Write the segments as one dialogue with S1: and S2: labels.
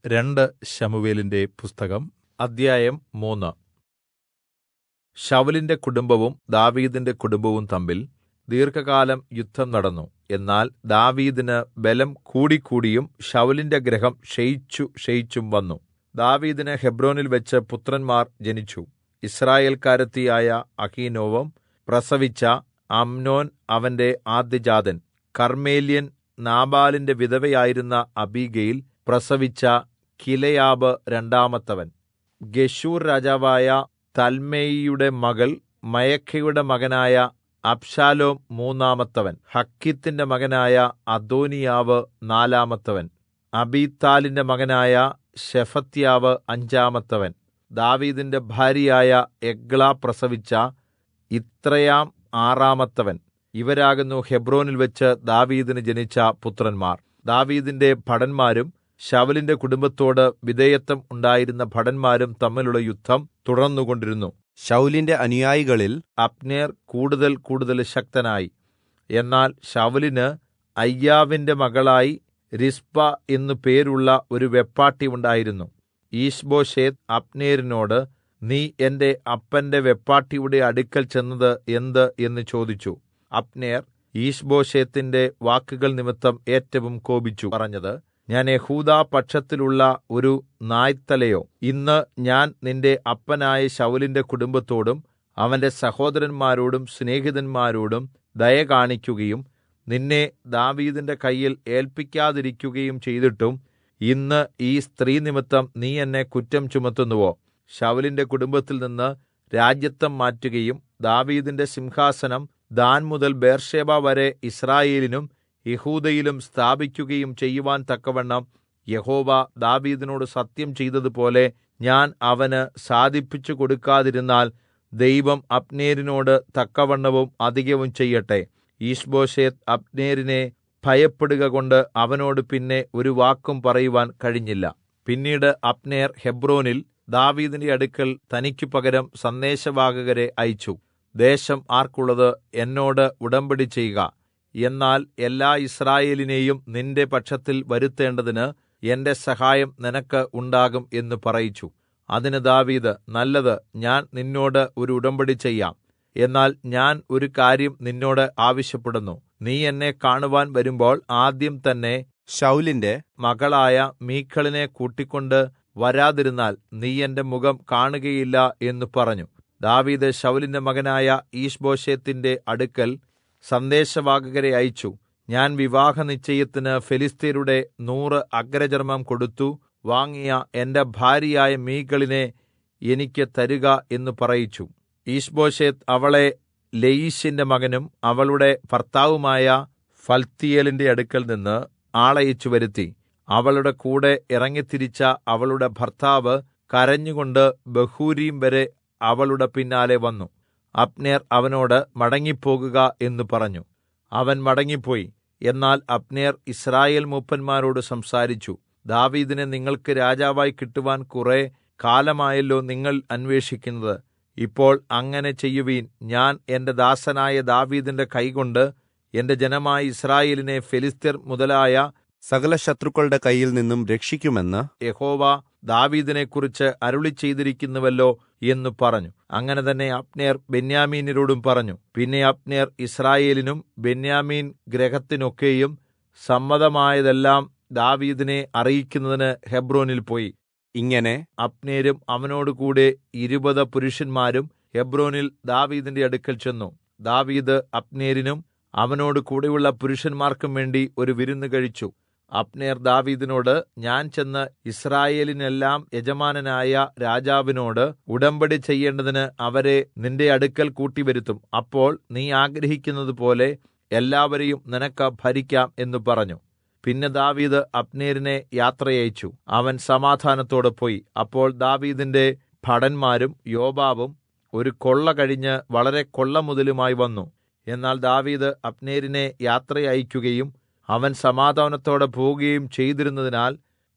S1: രണ്ട് ശമൂവേലിന്റെ പുസ്തകം അധ്യായം 3. ശൌലിന്റെ കുടുംബവും ദാവീദിന്റെ കുടുംബവും തമ്മിൽ ദീർഘകാലം യുദ്ധം നടന്നു. എന്നാൽ ദാവീദിന് ബലം കൂടിക്കൂടിയും ശൌലിന്റെ ഗൃഹം ക്ഷയിച്ചും വന്നു. ദാവീദിന് ഹെബ്രോനിൽ വെച്ച് പുത്രന്മാർ ജനിച്ചു. യിസ്രായേൽക്കാരത്തിയായ അഹീനോവം പ്രസവിച്ച അമ്നോൻ അവന്റെ ആദ്യജാതൻ. കർമ്മേല്യൻ നാബാലിന്റെ വിധവയായിരുന്ന അബീഗയിൽ പ്രസവിച്ച കിലെയാബ് രണ്ടാമത്തവൻ. ഗെശൂർ രാജാവായ തൽമയിയുടെ മകൾ മയഖയുടെ മകനായ അബ്ശാലോം മൂന്നാമത്തവൻ. ഹഗ്ഗീത്തിന്റെ മകനായ അദോനീയാവ് നാലാമത്തവൻ. അബീത്താലിന്റെ മകനായ ശെഫത്യാവ് അഞ്ചാമത്തവൻ. ദാവീദിന്റെ ഭാര്യയായ എഗ്ലാ പ്രസവിച്ച ഇത്രയാം ആറാമത്തവൻ. ഇവരാകുന്നു ഹെബ്രോനിൽ വെച്ച് ദാവീദിന് ജനിച്ച പുത്രന്മാർ. ദാവീദിന്റെ ഭടന്മാരും ശൌലിന്റെ കുടുംബത്തോട് വിധേയത്വം ഉണ്ടായിരുന്ന ഭടന്മാരും തമ്മിലുള്ള യുദ്ധം തുടർന്നുകൊണ്ടിരുന്നു.
S2: ശൌലിന്റെ അനുയായികളിൽ
S1: അബ്നേർ കൂടുതൽ ശക്തനായി. എന്നാൽ ശൌലിന് അയ്യാവിന്റെ മകളായി രിസ്പ എന്നു പേരുള്ള ഒരു വെപ്പാട്ടി ഉണ്ടായിരുന്നു. ഈശ്ബോശേത്ത് അബ്നേരിനോട്, നീ എന്റെ അപ്പന്റെ വെപ്പാട്ടിയുടെ അടുക്കൽ ചെന്നത് എന്ത് എന്ന് ചോദിച്ചു. അബ്നേർ ഈശ്ബോശേത്തിന്റെ വാക്കുകൾ നിമിത്തം ഏറ്റവും കോപിച്ചു, പറഞ്ഞത്, ഞാൻ യെഹൂദാ പക്ഷത്തിലുള്ള ഒരു നായ്ത്തലയോ? ഇന്ന് ഞാൻ നിന്റെ അപ്പനായ ശൌലിന്റെ കുടുംബത്തോടും അവന്റെ സഹോദരന്മാരോടും സ്നേഹിതന്മാരോടും ദയ കാണിക്കുകയും നിന്നെ ദാവീദിന്റെ കയ്യിൽ ഏല്പിക്കാതിരിക്കുകയും ചെയ്തിട്ടും ഇന്ന് ഈ സ്ത്രീ നിമിത്തം നീ എന്നെ കുറ്റം ചുമത്തുന്നുവോ? ശൌലിന്റെ കുടുംബത്തിൽ നിന്ന് രാജത്വം മാറ്റുകയും ദാവീദിന്റെ സിംഹാസനം ദാൻ മുതൽ ബേർശേബ വരെ യിസ്രായേലിനും യെഹൂദയിലും സ്ഥാപിക്കുകയും ചെയ്യുവാൻ തക്കവണ്ണം യഹോവ ദാവീദിനോട് സത്യം ചെയ്തതുപോലെ ഞാൻ അവന് സാധിപ്പിച്ചു കൊടുക്കാതിരുന്നാൽ ദൈവം അബ്നേരിനോട് തക്കവണ്ണവും അധികവും ചെയ്യട്ടെ. ഈശ്ബോശേത്ത് അബ്നേരിനെ ഭയപ്പെടുക കൊണ്ട് അവനോട് പിന്നെ ഒരു വാക്കും പറയുവാൻ കഴിഞ്ഞില്ല. പിന്നീട് അബ്നേർ ഹെബ്രോനിൽ ദാവീദിന്റെ അടുക്കൽ തനിക്കു പകരം സന്ദേശവാഹകരെ അയച്ചു. ദേശം ആർക്കുള്ളത്? എന്നോട് ഉടമ്പടി ചെയ്യുക. എന്നാൽ എല്ലാ യിസ്രായേലിനെയും നിന്റെ പക്ഷത്തിൽ വരുത്തേണ്ടതിന് എന്റെ സഹായം നിനക്ക് ഉണ്ടാകും എന്ന് പറയിച്ചു. അതിന് ദാവീദ്, നല്ലത്, ഞാൻ നിന്നോട് ഒരു ഉടമ്പടി ചെയ്യാം. എന്നാൽ ഞാൻ ഒരു കാര്യം നിന്നോട് ആവശ്യപ്പെടുന്നു. നീ എന്നെ കാണുവാൻ വരുമ്പോൾ ആദ്യം തന്നെ
S2: ശൌലിന്റെ
S1: മകളായ മീഖളിനെ കൂട്ടിക്കൊണ്ട് വരാതിരുന്നാൽ നീ എന്റെ മുഖം കാണുകയില്ല എന്ന് പറഞ്ഞു. ദാവീദ് ശൌലിന്റെ മകനായ ഈശ്ബോശേത്തിന്റെ അടുക്കൽ സന്ദേശവാഹകരെ അയച്ചു. ഞാൻ വിവാഹ നിശ്ചയത്തിന് ഫെലിസ്ത്യരുടെ 100 അഗ്രചർമ്മം കൊടുത്തു വാങ്ങിയ എന്റെ ഭാര്യയായ മീഖളിനെ എനിക്ക് തരുക എന്ന് പറയിച്ചു. ഈശ്ബോശേത്ത് അവളെ ലയീശിന്റെ മകനും അവളുടെ ഭർത്താവുമായ ഫൽത്തിയേലിന്റെ അടുക്കൽ നിന്ന് ആളയച്ചു വരുത്തി. അവളുടെ കൂടെ ഇറങ്ങിത്തിരിച്ച അവളുടെ ഭർത്താവ് കരഞ്ഞുകൊണ്ട് ബഹൂരീം വരെ അവളുടെ പിന്നാലെ വന്നു. അബ്നേർ അവനോട് മടങ്ങിപ്പോകുക എന്ന് പറഞ്ഞു. അവൻ മടങ്ങിപ്പോയി. എന്നാൽ അബ്നേർ യിസ്രായേൽ മൂപ്പന്മാരോട് സംസാരിച്ചു. ദാവീദിനെ നിങ്ങൾക്ക് രാജാവായി കിട്ടുവാൻ കുറെ കാലമായല്ലോ നിങ്ങൾ അന്വേഷിക്കുന്നത്. ഇപ്പോൾ അങ്ങനെ ചെയ്യുവീൻ. ഞാൻ എന്റെ ദാസനായ ദാവീദിന്റെ കൈകൊണ്ട് എന്റെ ജനമായ യിസ്രായേലിനെ ഫെലിസ്ത്യർ മുതലായ
S2: സകല ശത്രുക്കളുടെ കയ്യിൽ നിന്നും രക്ഷിക്കുമെന്ന്
S1: യഹോവ ദാവീദിനെക്കുറിച്ച് അരുളിച്ചെയ്തിരിക്കുന്നുവല്ലോ എന്ന് പറഞ്ഞു. അങ്ങനെ തന്നെ അബ്നേർ ബെന്യാമീന്യരോടും പറഞ്ഞു. പിന്നെ അബ്നേർ യിസ്രായേലിനും ബെന്യാമീൻ ഗൃഹത്തിനൊക്കെയും സമ്മതമായതെല്ലാം ദാവീദിനെ അറിയിക്കുന്നതിന് ഹെബ്രോനിൽ പോയി.
S2: ഇങ്ങനെ
S1: അബ്നേരും അവനോടുകൂടെ 20 പുരുഷന്മാരും ഹെബ്രോനിൽ ദാവീദിന്റെ അടുക്കൽ ചെന്നു. ദാവീദ് അബ്നേരിനും അവനോട് കൂടെയുള്ള പുരുഷന്മാർക്കും വേണ്ടി ഒരു വിരുന്ന് കഴിച്ചു. അബ്നേർ ദാവീദിനോട്, ഞാൻ ചെന്ന് യിസ്രായേലിനെല്ലാം യജമാനനായ രാജാവിനോട് ഉടമ്പടി ചെയ്യേണ്ടതിന് അവരെ നിന്റെ അടുക്കൽ കൂട്ടിവരുത്തും. അപ്പോൾ നീ ആഗ്രഹിക്കുന്നത് പോലെ എല്ലാവരെയും നിനക്ക് ഭരിക്കാം എന്ന് പറഞ്ഞു. പിന്നെ ദാവീദ് അബ്നേരിനെ യാത്രയയച്ചു. അവൻ സമാധാനത്തോടെ പോയി. അപ്പോൾ ദാവീദിന്റെ ഭടന്മാരും യോവാബും ഒരു കൊള്ള കഴിഞ്ഞ് വളരെ കൊള്ള മുതലുമായി വന്നു. എന്നാൽ ദാവീദ് അബ്നേരിനെ യാത്രയയക്കുകയും അവൻ സമാധാനത്തോടെ പോവുകയും ചെയ്തിരുന്നതിനാൽ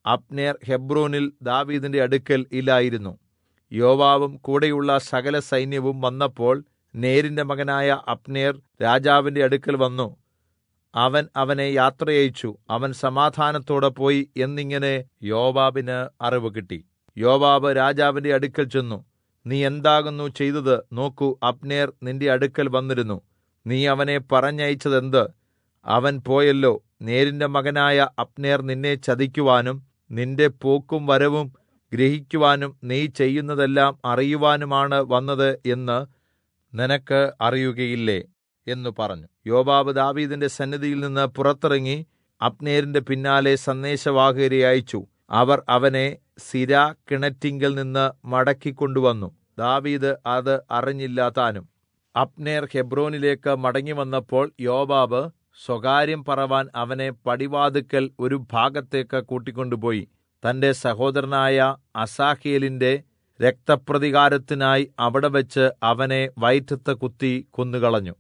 S1: അബ്നേർ ഹെബ്രോനിൽ ദാവീദിന്റെ അടുക്കൽ ഇല്ലായിരുന്നു. യോവാബും കൂടെയുള്ള സകല സൈന്യവും വന്നപ്പോൾ നേരിന്റെ മകനായ അബ്നേർ രാജാവിന്റെ അടുക്കൽ വന്നു. അവൻ അവനെ യാത്രയയച്ചു. അവൻ സമാധാനത്തോടെ പോയി എന്നിങ്ങനെ യോവാബിന് അറിവ് കിട്ടി. യോവാബ് രാജാവിന്റെ അടുക്കൽ ചെന്നു. നീ എന്താകുന്നു ചെയ്തത്? നോക്കൂ, അബ്നേർ നിന്റെ അടുക്കൽ വന്നിരുന്നു. നീ അവനെ പറഞ്ഞയച്ചതെന്ത്? അവൻ പോയല്ലോ. നേരിന്റെ മകനായ അബ്നേർ നിന്നെ ചതിക്കുവാനും നിന്റെ പോക്കും വരവും ഗ്രഹിക്കുവാനും നീ ചെയ്യുന്നതെല്ലാം അറിയുവാനുമാണ് വന്നത് എന്ന് നിനക്ക് അറിയുകയില്ലേ എന്ന് പറഞ്ഞു. യോവാബ് ദാവീദിന്റെ സന്നിധിയിൽ നിന്ന് പുറത്തിറങ്ങി അബ്നേരിന്റെ പിന്നാലെ സന്ദേശവാഹകരെ അയച്ചു. അവർ അവനെ സിരാ കിണറ്റിങ്കൽ നിന്ന് മടക്കിക്കൊണ്ടുവന്നു. ദാവീദ് അത് അറിഞ്ഞില്ല താനും. അബ്നേർ ഹെബ്രോനിലേക്ക് മടങ്ങിവന്നപ്പോൾ യോവാബ് സ്വകാര്യം പറവാൻ അവനെ പടിവാതിക്കൽ ഒരു ഭാഗത്തേക്ക് കൂട്ടിക്കൊണ്ടുപോയി. തന്റെ സഹോദരനായ അസാഹേലിന്റെ രക്തപ്രതികാരത്തിനായി അവിടെ വെച്ച് അവനെ വയറ്റത്ത് കുത്തി കൊന്നുകളഞ്ഞു.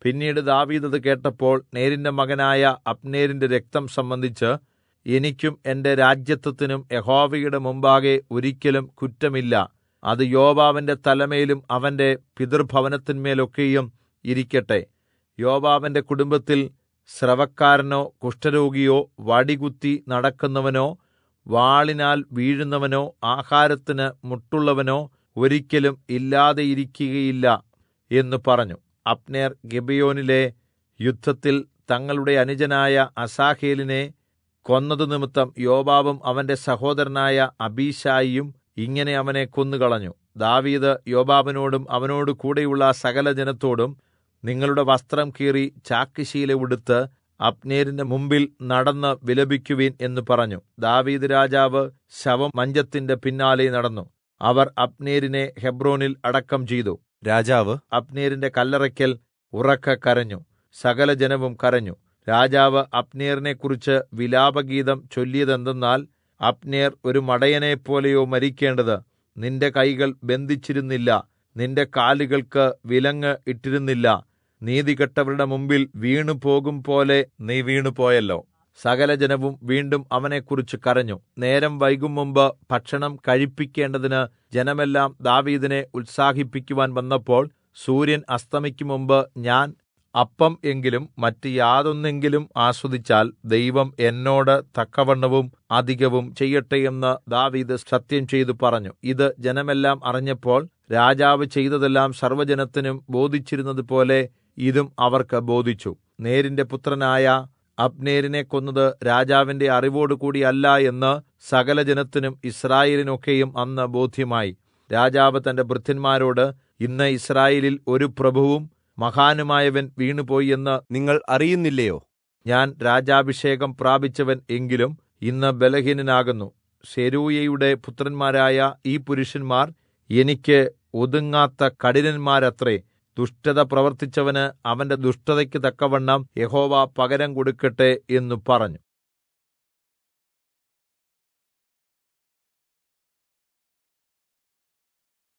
S1: പിന്നീട് ദാവീദ് അത് കേട്ടപ്പോൾ നേരിന്റെ മകനായ അബ്നേരിന്റെ രക്തം സംബന്ധിച്ച് എനിക്കും എന്റെ രാജത്വത്തിനും യഹോവയുടെ മുമ്പാകെ ഒരിക്കലും കുറ്റമില്ല. അത് യോവാബിന്റെ തലമേലും അവന്റെ പിതൃഭവനത്തിന്മേലൊക്കെയും ഇരിക്കട്ടെ. യോവാബിന്റെ കുടുംബത്തിൽ സ്രവക്കാരനോ കുഷ്ഠരോഗിയോ വടികുത്തി നടക്കുന്നവനോ വാളിനാൽ വീഴുന്നവനോ ആഹാരത്തിന് മുട്ടുള്ളവനോ ഒരിക്കലും ഇല്ലാതെയിരിക്കുകയില്ല എന്ന് പറഞ്ഞു. അബ്നേർ ഗിബെയോനിലെ യുദ്ധത്തിൽ തങ്ങളുടെ അനുജനായ അസാഹേലിനെ കൊന്നത് നിമിത്തം യോവാബും അവന്റെ സഹോദരനായ അബീശായിയും ഇങ്ങനെ അവനെ കൊന്നുകളഞ്ഞു. ദാവീദ് യോവാബിനോടും അവനോട് കൂടെയുള്ള സകല ജനത്തോടും, നിങ്ങളുടെ വസ്ത്രം കീറി ചാക്കുശീല ഉടുത്ത് അബ്നേരിന്റെ മുമ്പിൽ നടന്ന് വിലപിക്കുവിൻ എന്ന് പറഞ്ഞു. ദാവീദ് രാജാവ് ശവമഞ്ചത്തിന്റെ പിന്നാലെ നടന്നു. അവർ അബ്നേരിനെ ഹെബ്രോനിൽ അടക്കം ചെയ്തു.
S2: രാജാവ്
S1: അബ്നേരിന്റെ കല്ലറയ്ക്കൽ ഉറക്കെ കരഞ്ഞു. സകല ജനവും കരഞ്ഞു. രാജാവ് അബ്നേറിനെക്കുറിച്ച് വിലാപഗീതം ചൊല്ലിയതെന്തെന്നാൽ, അബ്നേർ ഒരു മടയനെപ്പോലെയോ മരിക്കേണ്ടത്. നിന്റെ കൈകൾ ബന്ധിച്ചിരുന്നില്ല, നിന്റെ കാലുകൾക്ക് വിലങ്ങ് ഇട്ടിരുന്നില്ല. നീതികെട്ടവരുടെ മുമ്പിൽ വീണുപോകും പോലെ നീ വീണുപോയല്ലോ. സകല ജനവും വീണ്ടും അവനെക്കുറിച്ച് കരഞ്ഞു. നേരം വൈകും മുമ്പ് ഭക്ഷണം കഴിപ്പിക്കേണ്ടതിന് ജനമെല്ലാം ദാവീദിനെ ഉത്സാഹിപ്പിക്കുവാൻ വന്നപ്പോൾ, സൂര്യൻ അസ്തമിക്കും മുമ്പ് ഞാൻ അപ്പം എങ്കിലും മറ്റ് യാതൊന്നെങ്കിലും ആസ്വദിച്ചാൽ ദൈവം എന്നോട് തക്കവണ്ണവും അധികവും ചെയ്യട്ടെ എന്ന് ദാവീദ് സത്യം ചെയ്തു പറഞ്ഞു. ഇത് ജനമെല്ലാം അറിഞ്ഞപ്പോൾ രാജാവ് ചെയ്തതെല്ലാം സർവ്വജനത്തിനും ബോധിച്ചിരുന്നതുപോലെ ഇതും അവർക്ക് ബോധിച്ചു. നേരിന്റെ പുത്രനായ അബ്നേരിനെ കൊന്നത് രാജാവിന്റെ അറിവോടുകൂടിയല്ല എന്ന് സകല ജനത്തിനും യിസ്രായേലിനൊക്കെയും അന്ന് ബോധ്യമായി. രാജാവ് തന്റെ ഭൃത്യന്മാരോട്, ഇന്ന് യിസ്രായേലിൽ ഒരു പ്രഭുവും മഹാനുമായവൻ വീണുപോയി എന്ന്
S2: നിങ്ങൾ അറിയുന്നില്ലയോ?
S1: ഞാൻ രാജാഭിഷേകം പ്രാപിച്ചവൻ എങ്കിലും ഇന്ന് ബലഹീനനാകുന്നു. സെരൂയയുടെ പുത്രന്മാരായ ഈ പുരുഷന്മാർ എനിക്ക് ഒതുങ്ങാത്ത കഠിനന്മാരത്രേ. ദുഷ്ടത പ്രവർത്തിച്ചവന് അവന്റെ ദുഷ്ടതയ്ക്ക് തക്കവണ്ണം യഹോവ പകരം കൊടുക്കട്ടെ എന്നു പറഞ്ഞു.